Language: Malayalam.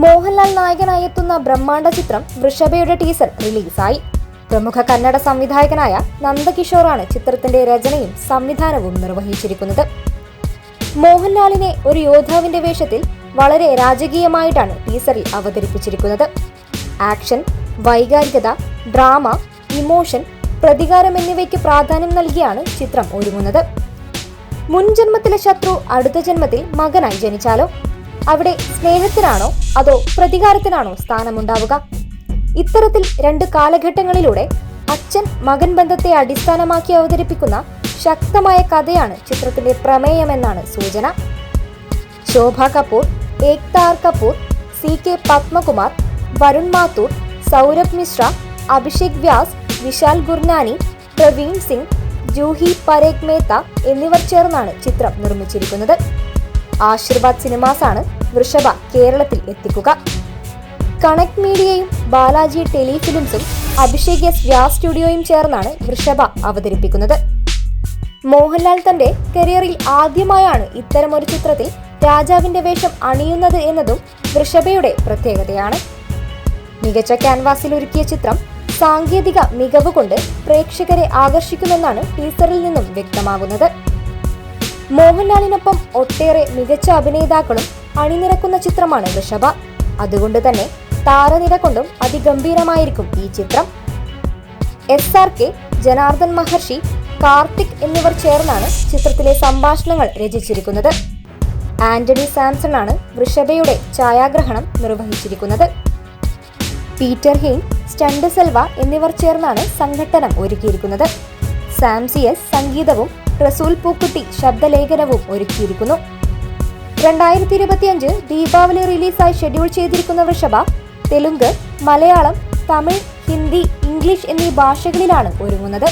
മോഹൻലാൽ നായകനായി എത്തുന്ന ബ്രഹ്മാണ്ഡ ചിത്രം വൃഷഭയുടെ ടീസർ റിലീസായി. പ്രമുഖ കന്നഡ സംവിധായകനായ നന്ദകിഷോറാണ് ചിത്രത്തിന്റെ രചനയും സംവിധാനവും നിർവഹിച്ചിരിക്കുന്നത്. മോഹൻലാലിനെ ഒരു യോദ്ധാവിന്റെ വേഷത്തിൽ വളരെ രാജകീയമായിട്ടാണ് ടീസറിൽ അവതരിപ്പിച്ചിരിക്കുന്നത്. ആക്ഷൻ, വൈകാരികത, ഡ്രാമ, ഇമോഷൻ, പ്രതികാരം എന്നിവയ്ക്ക് പ്രാധാന്യം നൽകിയാണ് ചിത്രം ഒരുങ്ങുന്നത്. മുൻ ജന്മത്തിലെ ശത്രു അടുത്ത ജന്മത്തിൽ മകനായി ജനിച്ചാലോ? അവിടെ സ്നേഹത്തിനാണോ അതോ പ്രതികാരത്തിനാണോ സ്ഥാനമുണ്ടാവുക? ഇത്തരത്തിൽ രണ്ട് കാലഘട്ടങ്ങളിലൂടെ അച്ഛൻ മകൻ ബന്ധത്തെ അടിസ്ഥാനമാക്കി അവതരിപ്പിക്കുന്ന ശക്തമായ കഥയാണ് ചിത്രത്തിന്റെ പ്രമേയമെന്നാണ് സൂചന. ശോഭ കപൂർ, ഏക്താർ കപൂർ, CK പത്മകുമാർ, വരുൺ മാത്തൂർ, സൗരഭ് മിശ്ര, അഭിഷേക് വ്യാസ്, വിശാൽ ഗുർനാനി, പ്രവീൺ സിംഗ്, ജൂഹി പരേഖ് മേത്ത എന്നിവർ ചേർന്നാണ് ചിത്രം നിർമ്മിച്ചിരിക്കുന്നത്. ആശീർവാദ് സിനിമാസാണ് വൃഷഭ കേരളത്തിൽ എത്തിക്കുക. കണക്ട് മീഡിയയും ബാലാജി ടെലിഫിലിംസും അഭിഷേക് S വ്യാസ് സ്റ്റുഡിയോയും ചേർന്നാണ് വൃഷഭ അവതരിപ്പിക്കുന്നത്. മോഹൻലാൽ തന്റെ കരിയറിൽ ആദ്യമായാണ് ഇത്തരമൊരു ചിത്രത്തിൽ രാജാവിന്റെ വേഷം അണിയുന്നത് എന്നതും വൃഷഭയുടെ പ്രത്യേകതയാണ്. മികച്ച ക്യാൻവാസിൽ ഒരുക്കിയ ചിത്രം സാങ്കേതിക മികവ് കൊണ്ട് പ്രേക്ഷകരെ ആകർഷിക്കുമെന്നാണ് ടീസറിൽ നിന്നും വ്യക്തമാകുന്നത്. മോഹൻലാലിനൊപ്പം ഒട്ടേറെ മികച്ച അഭിനേതാക്കളും അണിനിരക്കുന്ന ചിത്രമാണ് വൃഷഭ. അതുകൊണ്ട് തന്നെ താരനിര കൊണ്ടും അതിഗംഭീരമായിരിക്കും ഈ ചിത്രം. SRK, ജനാർദ്ദൻ മഹർഷി, കാർത്തിക് എന്നിവർ ചേർന്നാണ് ചിത്രത്തിലെ സംഭാഷണങ്ങൾ രചിച്ചിരിക്കുന്നത്. ആന്റണി സാംസൺ ആണ് വൃഷഭയുടെ ഛായാഗ്രഹണം നിർവഹിച്ചിരിക്കുന്നത്. പീറ്റർ ഹെയ്ൻ, സ്റ്റണ്ട് സെൽവ എന്നിവർ ചേർന്നാണ് സംഘട്ടനം ഒരുക്കിയിരിക്കുന്നത്. സാംസിയസ് സംഗീതവും റസൂൽ പൂക്കുട്ടി ശബ്ദലേഖനവും ഒരുക്കിയിരിക്കുന്നു. 2025 ദീപാവലി റിലീസായി ഷെഡ്യൂൾ ചെയ്തിരിക്കുന്ന വൃഷഭ തെലുങ്ക്, മലയാളം, തമിഴ്, ഹിന്ദി, ഇംഗ്ലീഷ് എന്നീ ഭാഷകളിലാണ് ഒരുങ്ങുന്നത്.